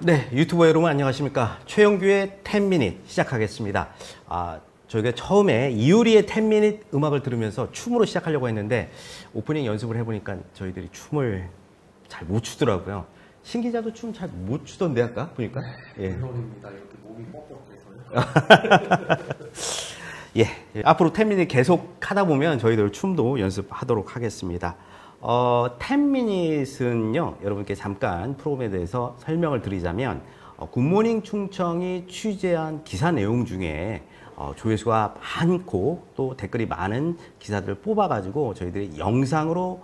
네, 유튜버 여러분 안녕하십니까. 최영규의 10미닛 시작하겠습니다. 저희가 처음에 이효리의 10미닛 음악을 들으면서 춤으로 시작하려고 했는데 오프닝 연습을 해보니까 저희들이 춤을 잘 못 추더라고요. 신 기자도 춤 잘 못 추던데 아까 보니까. 예. 물론입니다. 이렇게 몸이 뻑뻑해서요. 예, 앞으로 10미닛 계속 하다 보면 저희들 춤도 연습하도록 하겠습니다. 10미닛은요, 여러분께 잠깐 프로그램에 대해서 설명을 드리자면, 굿모닝 충청이 취재한 기사 내용 중에 조회수가 많고 또 댓글이 많은 기사들을 뽑아가지고 저희들이 영상으로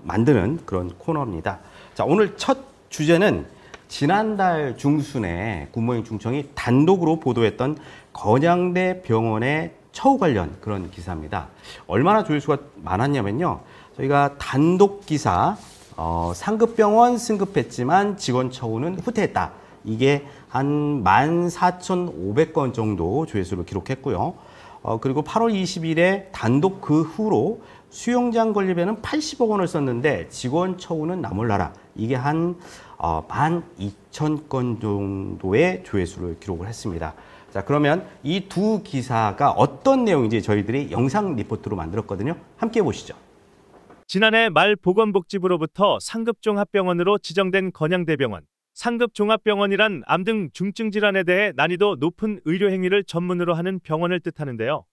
만드는 그런 코너입니다. 자, 오늘 첫 주제는 지난달 중순에 굿모닝 충청이 단독으로 보도했던 건양대 병원의 처우 관련 그런 기사입니다. 얼마나 조회수가 많았냐면요. 저희가 단독 기사, 상급병원 승급했지만 직원 처우는 후퇴했다. 이게 한 14,500건 정도 조회수를 기록했고요. 그리고 8월 20일에 단독 그 후로 수영장 건립에는 80억 원을 썼는데 직원 처우는 나몰라라. 이게 한 12,000건 정도의 조회수를 기록을 했습니다. 자, 그러면 이 두 기사가 어떤 내용인지 저희들이 영상 리포트로 만들었거든요. 함께 보시죠. 지난해 말 보건복지부로부터 상급종합병원으로 지정된 건양대병원. 상급종합병원이란 암 등 중증질환에 대해 난이도 높은 의료행위를 전문으로 하는 병원을 뜻하는데요.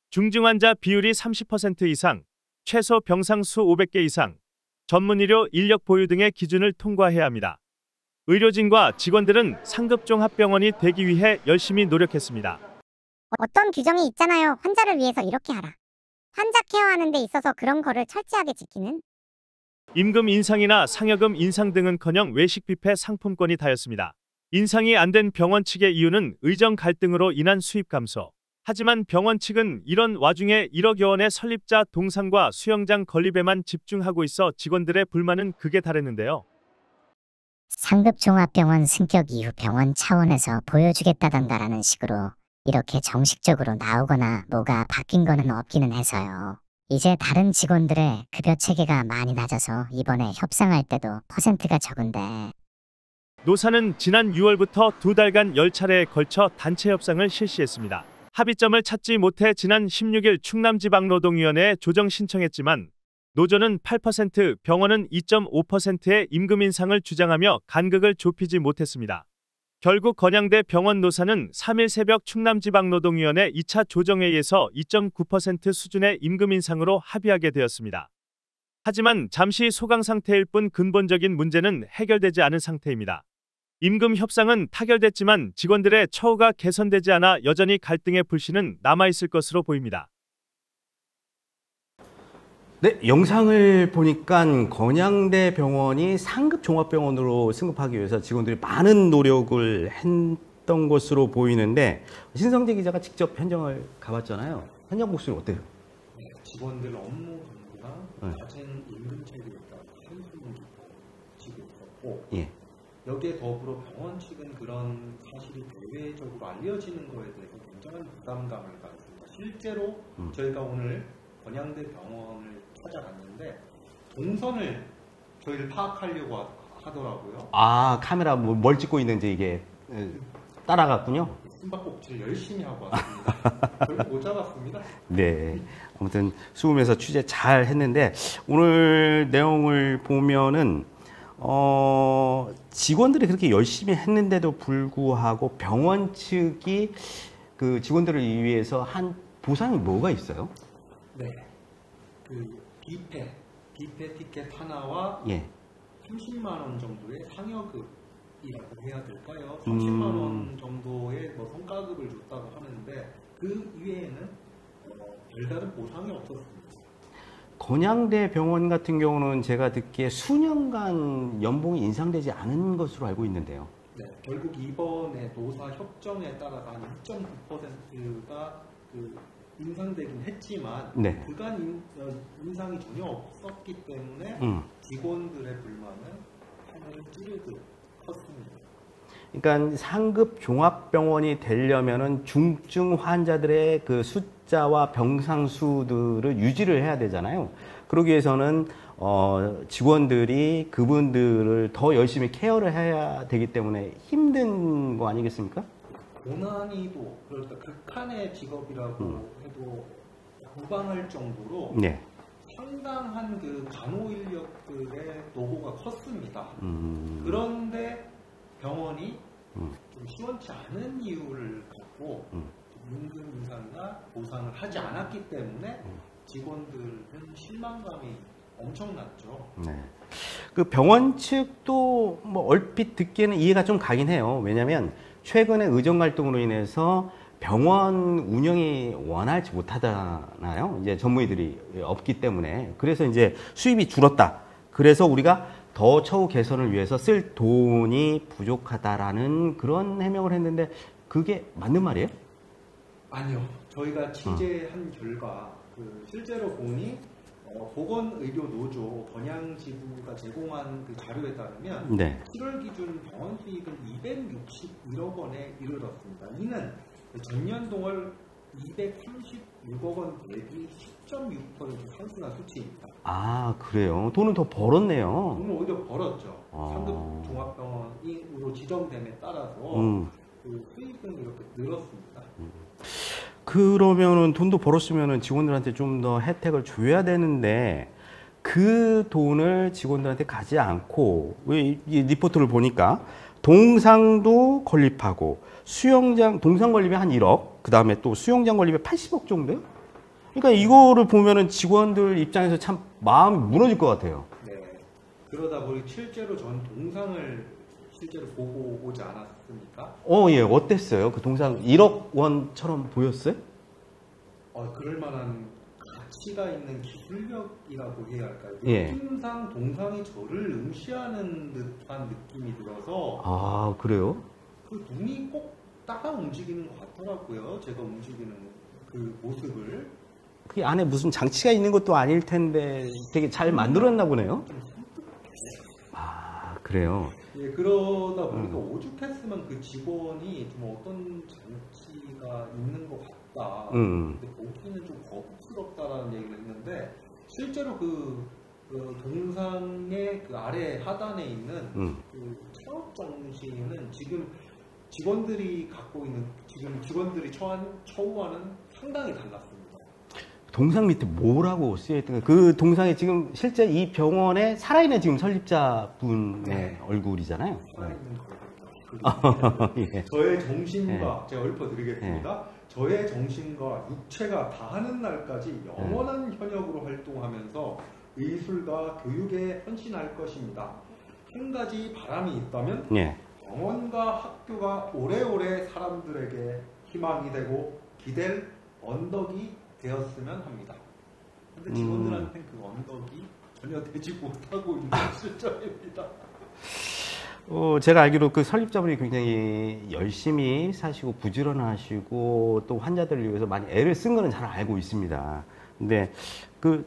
중증환자 비율이 30% 이상, 최소 병상수 500개 이상, 전문의료 인력 보유 등의 기준을 통과해야 합니다. 의료진과 직원들은 상급종합병원이 되기 위해 열심히 노력했습니다. 어떤 규정이 있잖아요. 환자를 위해서 이렇게 하라. 환자 케어하는 데 있어서 그런 거를 철저하게 지키는. 임금 인상이나 상여금 인상 등은커녕 외식 뷔페 상품권이 다였습니다. 인상이 안 된 병원 측의 이유는 의정 갈등으로 인한 수입 감소. 하지만 병원 측은 이런 와중에 1억여 원의 설립자 동상과 수영장 건립에만 집중하고 있어 직원들의 불만은 극에 달했는데요. 상급종합병원 승격 이후 병원 차원에서 보여주겠다던가라는 식으로 이렇게 정식적으로 나오거나 뭐가 바뀐 거는 없기는 해서요. 이제 다른 직원들의 급여 체계가 많이 낮아서 이번에 협상할 때도 퍼센트가 적은데. 노사는 지난 6월부터 2달간 10차례에 걸쳐 단체 협상을 실시했습니다. 합의점을 찾지 못해 지난 16일 충남지방노동위원회에 조정 신청했지만 노조는 8%, 병원은 2.5%의 임금 인상을 주장하며 간극을 좁히지 못했습니다. 결국 건양대 병원 노사는 3일 새벽 충남지방노동위원회 2차 조정회의에서 2.9% 수준의 임금 인상으로 합의하게 되었습니다. 하지만 잠시 소강 상태일 뿐 근본적인 문제는 해결되지 않은 상태입니다. 임금 협상은 타결됐지만 직원들의 처우가 개선되지 않아 여전히 갈등의 불씨는 남아있을 것으로 보입니다. 네, 영상을 보니까 건양대 병원이 상급 종합병원으로 승급하기 위해서 직원들이 많은 노력을 했던 것으로 보이는데 신성재 기자가 직접 현장을 가봤잖아요. 현장 목소리 어때요? 네, 직원들 업무 강도랑 낮은 임금 체계에 따라 한숨을 지고 있었고 예. 여기에 더불어 병원 측은 그런 사실이 대외적으로 알려지는 거에 대해서 굉장한 부담감을 가졌습니다. 실제로 저희가 오늘 건양대 병원을 찾아갔는데 동선을 저희를 파악하려고 하더라고요. 카메라 뭘 찍고 있는지 이게 따라갔군요. 숨바꼭질 열심히 하고 왔습니다. 결국 못 잡았습니다. 네, 아무튼 수음에서 취재 잘 했는데 오늘 내용을 보면은 직원들이 그렇게 열심히 했는데도 불구하고 병원 측이 그 직원들을 위해서 한 보상이 뭐가 있어요? 네, 그 뷔페 티켓 하나와 30만 원 정도의 상여급이라고 해야 될까요? 30만 원 정도의 성과급을 줬다고 하는데 그 이외에는 별다른 보상이 없었습니다. 건양대 병원 같은 경우는 제가 듣기에 수년간 연봉이 인상되지 않은 것으로 알고 있는데요. 네, 결국 이번에 노사 협정에 따라서 한 2.9%가 인상되긴 했지만 그간 인상이 전혀 없었기 때문에 직원들의 불만은 하늘을 찌르듯 컸습니다. 그러니까 상급 종합병원이 되려면은 중증 환자들의 그 숫자와 병상 수들을 유지를 해야 되잖아요. 그러기 위해서는 직원들이 그분들을 더 열심히 케어를 해야 되기 때문에 힘든 거 아니겠습니까? 고난이도, 그러니까 극한의 직업이라고 해도 무방할 정도로 네. 상당한 그 간호 인력들의 노고가 컸습니다. 그런데 병원이 좀 시원치 않은 이유를 갖고 임금 인상이나 보상을 하지 않았기 때문에 직원들은 실망감이 엄청났죠. 네. 그 병원 측도 뭐 얼핏 듣기에는 이해가 좀 가긴 해요. 왜냐하면 최근에 의정 갈등으로 인해서 병원 운영이 원활치 못하잖아요. 이제 전문의들이 없기 때문에. 그래서 이제 수입이 줄었다. 그래서 우리가 더 처우 개선을 위해서 쓸 돈이 부족하다라는 그런 해명을 했는데 그게 맞는 말이에요? 아니요. 저희가 취재한 결과 실제로 보니 보건의료노조 번양지부가 제공한 그 자료에 따르면 네. 7월 기준 병원 수익은 261억 원에 이르렀습니다. 이는 전년 동월 236억 원 대비 10.6% 상승한 수치입니다. 아, 그래요? 돈은 더 벌었네요. 돈을 오히려 벌었죠. 상급 종합병원으로 지정됨에 따라서 그 수익은 이렇게 늘었습니다. 그러면은 돈도 벌었으면은 직원들한테 좀 더 혜택을 줘야 되는데 그 돈을 직원들한테 가지 않고 이 리포트를 보니까 동상도 건립하고 수영장 동상 건립에 한 1억, 그 다음에 또 수영장 건립에 80억 정도요? 그러니까 이거를 보면은 직원들 입장에서 참 마음이 무너질 것 같아요. 네. 그러다 보니 실제로 전 동상을 실제로 보고 오지 않았습니까? 예, 어땠어요? 그 동상 1억 원처럼 보였어요? 그럴 만한 가치가 있는 기술력이라고 해야 할까요? 예. 느낌상 동상이 저를 응시하는 듯한 느낌이 들어서 아, 그래요? 그 눈이 꼭 따라 움직이는 것 같더라고요. 제가 움직이는 그 모습을. 그 안에 무슨 장치가 있는 것도 아닐 텐데 되게 잘 만들었나 보네요. 아, 그래요. 예, 그러다 보니까 오죽했으면 그 직원이 좀 어떤 장치가 있는 것 같다. 근데 보기는 좀 거북스럽다라는 얘기를 했는데 실제로 그 동상의 그 아래 하단에 있는 그 창업 정신은 지금 직원들이 갖고 있는 직원들이 처우와는 상당히 달랐습니다. 동상 밑에 뭐라고 쓰여있던 거예요? 그 동상이 지금 실제 이 병원에 살아있는 지금 설립자분의 얼굴이잖아요. 살아있는 거죠. 예. 저의 정신과 제가 읊어드리겠습니다. 저의 정신과 육체가 다하는 날까지 영원한 현역으로 활동하면서 의술과 교육에 헌신할 것입니다. 한 가지 바람이 있다면 병원과 학교가 오래오래 사람들에게 희망이 되고 기댈 언덕이 되었으면 합니다. 근데 직원들한테는 그 언덕이 전혀 되지 못하고 있는 실정입니다. 제가 알기로 그 설립자분이 굉장히 열심히 사시고 부지런하시고 또 환자들을 위해서 많이 애를 쓴 거는 잘 알고 있습니다. 근데 그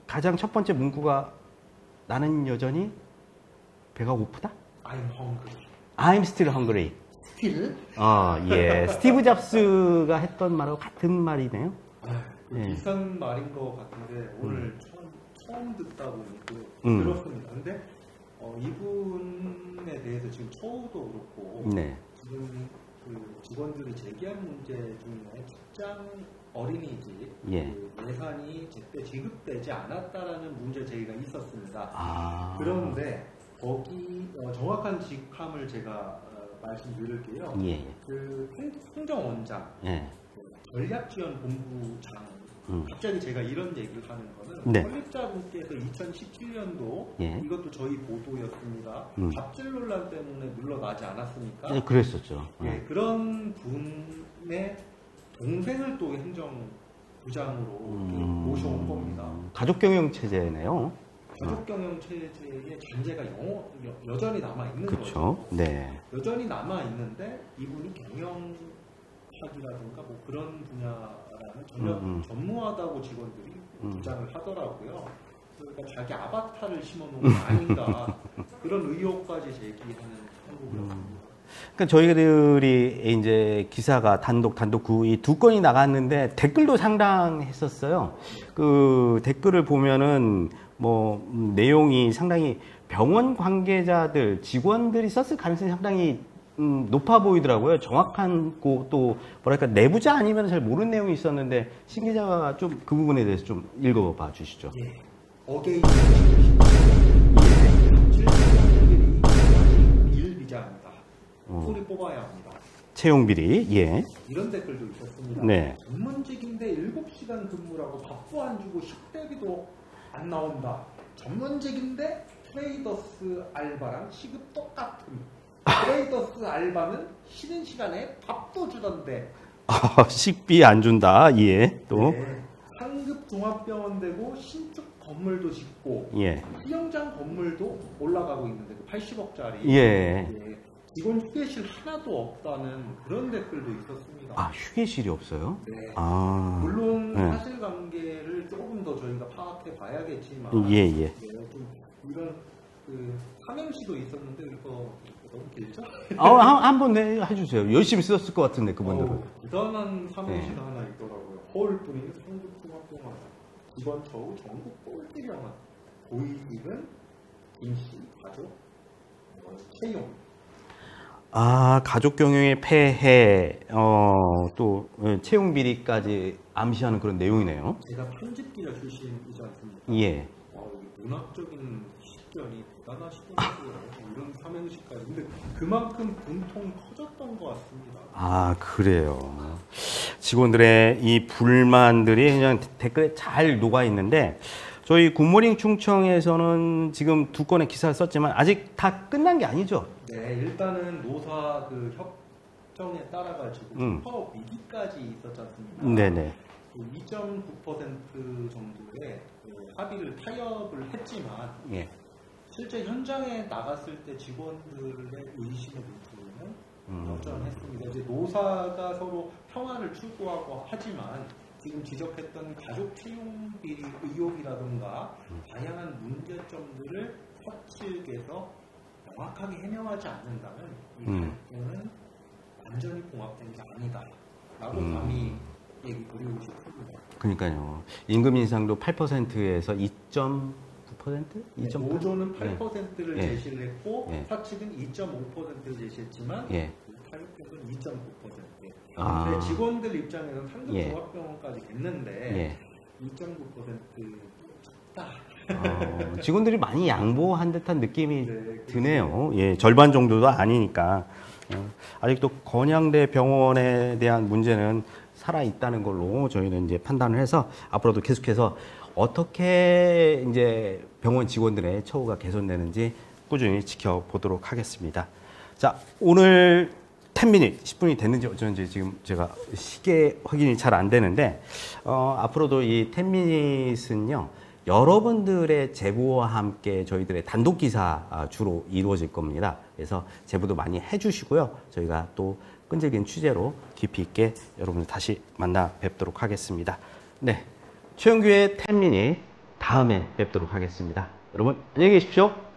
가장 첫 번째 문구가 나는 여전히 배가 고프다? I'm hungry. I'm still hungry. Still? 예. 스티브 잡스가 했던 말하고 같은 말이네요. 비슷한 말인 것 같은데 오늘 처음 듣다 보니 들었습니다. 근데 이분에 대해서 지금 처우도 그렇고 지금 그 직원들이 제기한 문제 중에 직장 어린이집 예산이 제때 지급되지 않았다라는 문제 제기가 있었습니다. 그런데 거기 정확한 직함을 제가 말씀드릴게요. 그 행정원장, 전략지원본부장 갑자기 제가 이런 얘기를 하는 거는 설립자분께서 2017년도 이것도 저희 보도였습니다. 갑질 논란 때문에 물러나지 않았습니까? 그랬었죠. 그런 분의 동생을 또 행정부장으로 모셔온 겁니다. 가족경영 체제네요. 가족경영 체제의 잔재가 여전히 남아있는 거죠. 여전히 남아있는데 이분이 경영학이라든가 뭐 그런 분야라는 전혀 전무하다고 직원들이 주장을 하더라고요. 그러니까 자기 아바타를 심어놓은 거 아닌가 그런 의혹까지 제기하는 그러니까 저희들이 이제 기사가 단독 이 두 건이 나갔는데 댓글도 상당했었어요. 그 댓글을 보면은 뭐 내용이 상당히 병원 관계자들, 직원들이 썼을 가능성이 상당히 높아 보이더라고요. 정확한 또 뭐랄까 내부자 아니면 잘 모르는 내용이 있었는데 신 기자가 좀 그 부분에 대해서 좀 읽어봐 주시죠. 예. 어게인 비일비재합니다. 소리 뽑아야 합니다. 채용 비리, 예. 이런 댓글도 있었습니다. 네. 전문직인데 7시간 근무라고 밥도 안 주고 식대비도 안 나온다. 전문직인데 트레이더스 알바랑 시급 똑같음. 트레이더스 알바는 쉬는 시간에 밥도 주던데. 식비 안 준다, 예. 또. 네. 상급 종합병원 되고 신축 건물도 짓고 예. 수영장 건물도 올라가고 있는데 80억짜리. 예. 직원 휴게실 하나도 없다는 그런 댓글도 있었습니다. 아, 휴게실이 없어요? 네. 아. 물론 네. 사실관계를 조금 더 저희가 파악해 봐야겠지만 예. 네, 좀 이런 그 삼행시도 있었는데 이거 너무 길죠? 한번 해주세요. 열심히 썼을 것 같은데 그분들은. 대단한 삼행시가 하나 있더라고요. 허울뿐인 상급종합병원 직원 처우 전국 꼴찌병원 고위직은 임시 가족 채용. 아, 가족 경영의 폐해, 또 채용 비리까지 암시하는 그런 내용이네요. 제가 편집기자 출신이지 않습니까? 예. 문학적인 식견이 대단하시더라고요. 이런 삼행시까지. 근데 그만큼 분통 터졌던 것 같습니다. 아, 그래요. 직원들의 이 불만들이 그냥 댓글에 잘 녹아 있는데, 저희 굿모닝 충청에서는 지금 두 건의 기사를 썼지만 아직 다 끝난 게 아니죠? 네, 일단은 노사 그 협정에 따라 가지고 파업 위기까지 있었지 않습니까? 네네. 2.9% 정도의 합의를 타협을 했지만 예. 실제 현장에 나갔을 때 직원들의 의심의 루트는 역전했습니다. 이제 노사가 서로 평화를 추구하고 하지만 지금 지적했던 가족 채용 비리 의혹이라든가 다양한 문제점들을 서측에서 명확하게 해명하지 않는다면 이 갈등은 완전히 봉합된 게 아니다라고 감히 얘기 드리고 싶습니다. 그러니까요. 임금 인상도 8%에서 2.9%? 네, 노조는 8%를 예. 제시를 했고 예. 사측은 2.5%를 제시했지만 예. 타협액은 2.9%. 아. 근데 직원들 입장에서는 상급 예. 종합병원까지 됐는데 예. 2.9% 적다. 직원들이 많이 양보한 듯한 느낌이 네, 드네요. 예, 절반 정도도 아니니까. 아직도 건양대 병원에 대한 문제는 살아 있다는 걸로 저희는 이제 판단을 해서 앞으로도 계속해서 어떻게 이제 병원 직원들의 처우가 개선되는지 꾸준히 지켜보도록 하겠습니다. 자, 오늘 10미닛, 10분이 됐는지 어쩐지 지금 제가 시계 확인이 잘 안 되는데, 앞으로도 이 10미닛은요, 여러분들의 제보와 함께 저희들의 단독 기사 주로 이루어질 겁니다. 그래서 제보도 많이 해주시고요. 저희가 또 끈질긴 취재로 깊이 있게 여러분들 다시 만나 뵙도록 하겠습니다. 네, 최영규의 10미닛 다음에 뵙도록 하겠습니다. 여러분 안녕히 계십시오.